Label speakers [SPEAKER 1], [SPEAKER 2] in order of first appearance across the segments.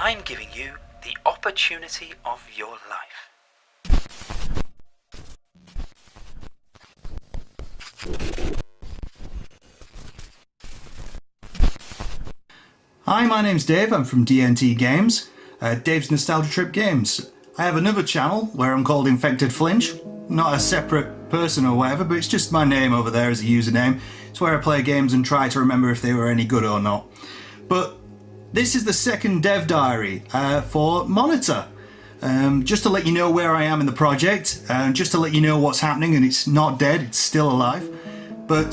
[SPEAKER 1] I'm giving you the opportunity of your life.
[SPEAKER 2] Hi, my name's Dave, I'm from DNT Games, Dave's Nostalgia Trip Games. I have another channel where I'm called Infected Flinch, not a separate person or whatever, but it's just my name over there as a username. It's where I play games and try to remember if they were any good or not. But this is the second dev diary for Monitor. Just to let you know where I am in the project, just to let you know what's happening, and it's not dead, it's still alive. But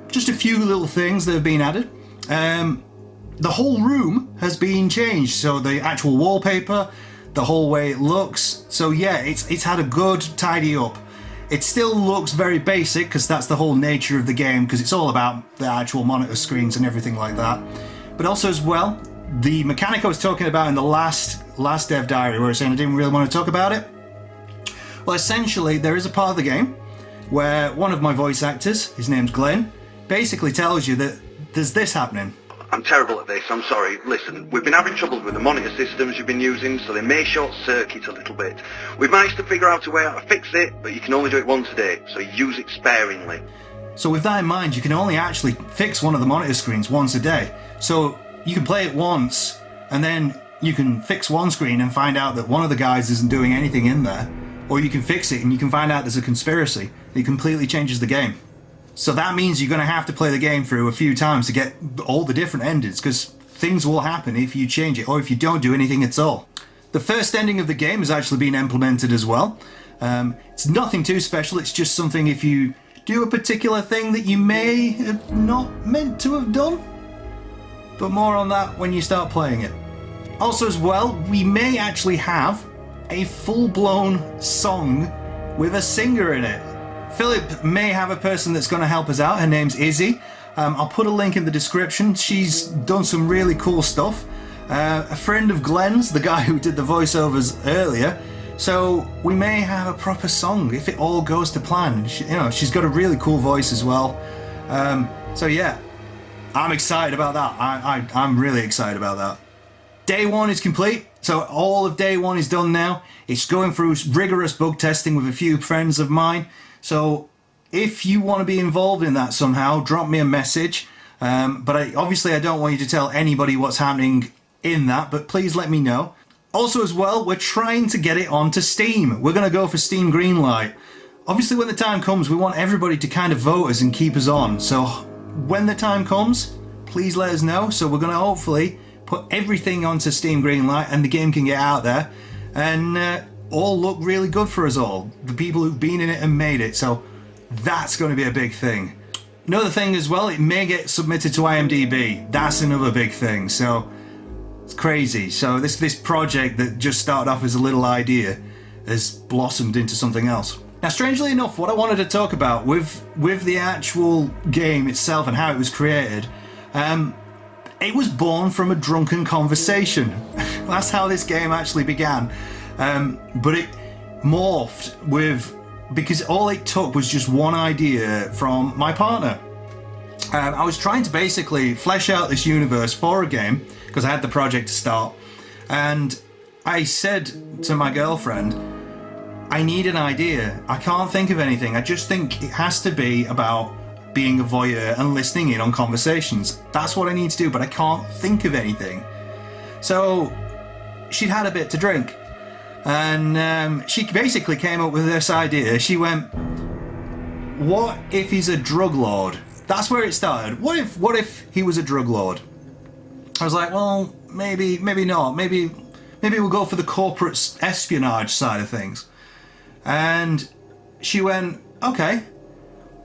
[SPEAKER 2] just a few little things that have been added. The whole room has been changed, so the actual wallpaper, the whole way it looks. So yeah, it's had a good tidy up. It still looks very basic because that's the whole nature of the game, because it's all about the actual monitor screens and everything like that. But also as well, the mechanic I was talking about in the last dev diary where I was saying I didn't really want to talk about it. Well, essentially there is a part of the game where one of my voice actors, his name's Glen, basically tells you that there's this happening.
[SPEAKER 3] I'm terrible at this, I'm sorry. Listen, we've been having trouble with the monitor systems you've been using, so they may short circuit a little bit. We've managed to figure out a way how to fix it, but you can only do it once a day, so use it sparingly.
[SPEAKER 2] So with that in mind, you can only actually fix one of the monitor screens once a day. So you can play it once, and then you can fix one screen and find out that one of the guys isn't doing anything in there. Or you can fix it and you can find out there's a conspiracy. It completely changes the game. So that means you're going to have to play the game through a few times to get all the different endings, because things will happen if you change it or if you don't do anything at all. The first ending of the game has actually been implemented as well. It's nothing too special, it's just something if you do a particular thing that you may have not meant to have done. But more on that when you start playing it. Also as well, we may actually have a full-blown song with a singer in it. Philip may have a person that's going to help us out. Her name's Izzy. I'll put a link in the description. She's done some really cool stuff. A friend of Glen's, the guy who did the voiceovers earlier. So we may have a proper song if it all goes to plan. She's got a really cool voice as well. So yeah, I'm excited about that. I'm really excited about that. Day one is complete. So all of day one is done now. It's going through rigorous bug testing with a few friends of mine. So if you want to be involved in that somehow, drop me a message. But obviously I don't want you to tell anybody what's happening in that, but please let me know. Also as well, we're trying to get it onto Steam. We're going to go for Steam Greenlight. Obviously when the time comes, we want everybody to kind of vote us and keep us on. So when the time comes, please let us know. So we're going to hopefully put everything onto Steam Greenlight and the game can get out there. And all look really good for us all, the people who've been in it and made it, so that's going to be a big thing. Another thing as well, it may get submitted to IMDb. That's another big thing, so it's crazy. So this project that just started off as a little idea has blossomed into something else. Now strangely enough, what I wanted to talk about with the actual game itself and how it was created, it was born from a drunken conversation. That's how this game actually began. But it morphed because all it took was just one idea from my partner. I was trying to basically flesh out this universe for a game because I had the project to start, and I said to my girlfriend, I need an idea. I can't think of anything. I just think it has to be about being a voyeur and listening in on conversations. That's what I need to do, but I can't think of anything. So she'd had a bit to drink. And she basically came up with this idea. She went, what if he's a drug lord? That's where it started. What if he was a drug lord? I was like, well, maybe not. Maybe we'll go for the corporate espionage side of things. And she went, okay,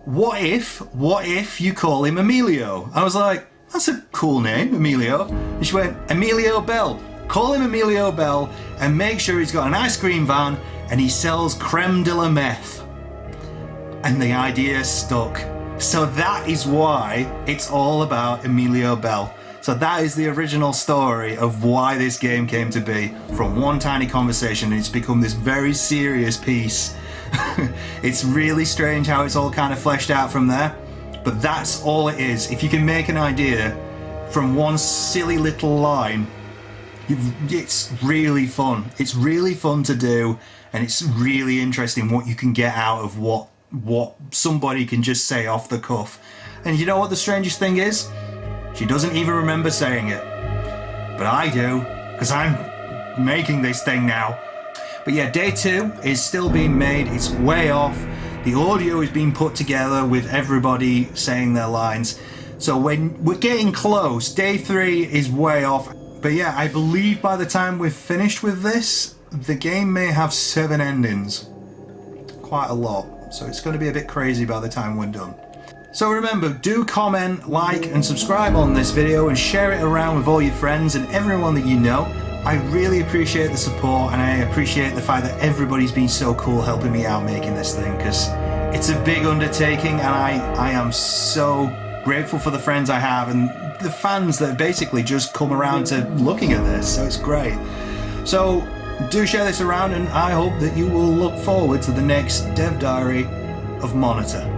[SPEAKER 2] what if you call him Emilio? I was like, that's a cool name, Emilio. And she went, Emilio Bell. Call him Emilio Bell and make sure he's got an ice cream van and he sells creme de la meth. And the idea stuck. So that is why it's all about Emilio Bell. So that is the original story of why this game came to be, from one tiny conversation, and it's become this very serious piece. It's really strange how it's all kind of fleshed out from there, but that's all it is. If you can make an idea from one silly little line, It's really fun. It's really fun to do, and it's really interesting what you can get out of what somebody can just say off the cuff. And you know what the strangest thing is? She doesn't even remember saying it. But I do, because I'm making this thing now. But yeah, day 2 is still being made. It's way off. The audio is being put together with everybody saying their lines. So when we're getting close, day 3 is way off. But yeah, I believe by the time we're finished with this, the game may have 7 endings. Quite a lot. So it's going to be a bit crazy by the time we're done. So remember, do comment, like and subscribe on this video and share it around with all your friends and everyone that you know. I really appreciate the support, and I appreciate the fact that everybody's been so cool helping me out making this thing, because it's a big undertaking, and I am so grateful for the friends I have and the fans that basically just come around to looking at this, so it's great. So do share this around, and I hope that you will look forward to the next Dev Diary of Monitor.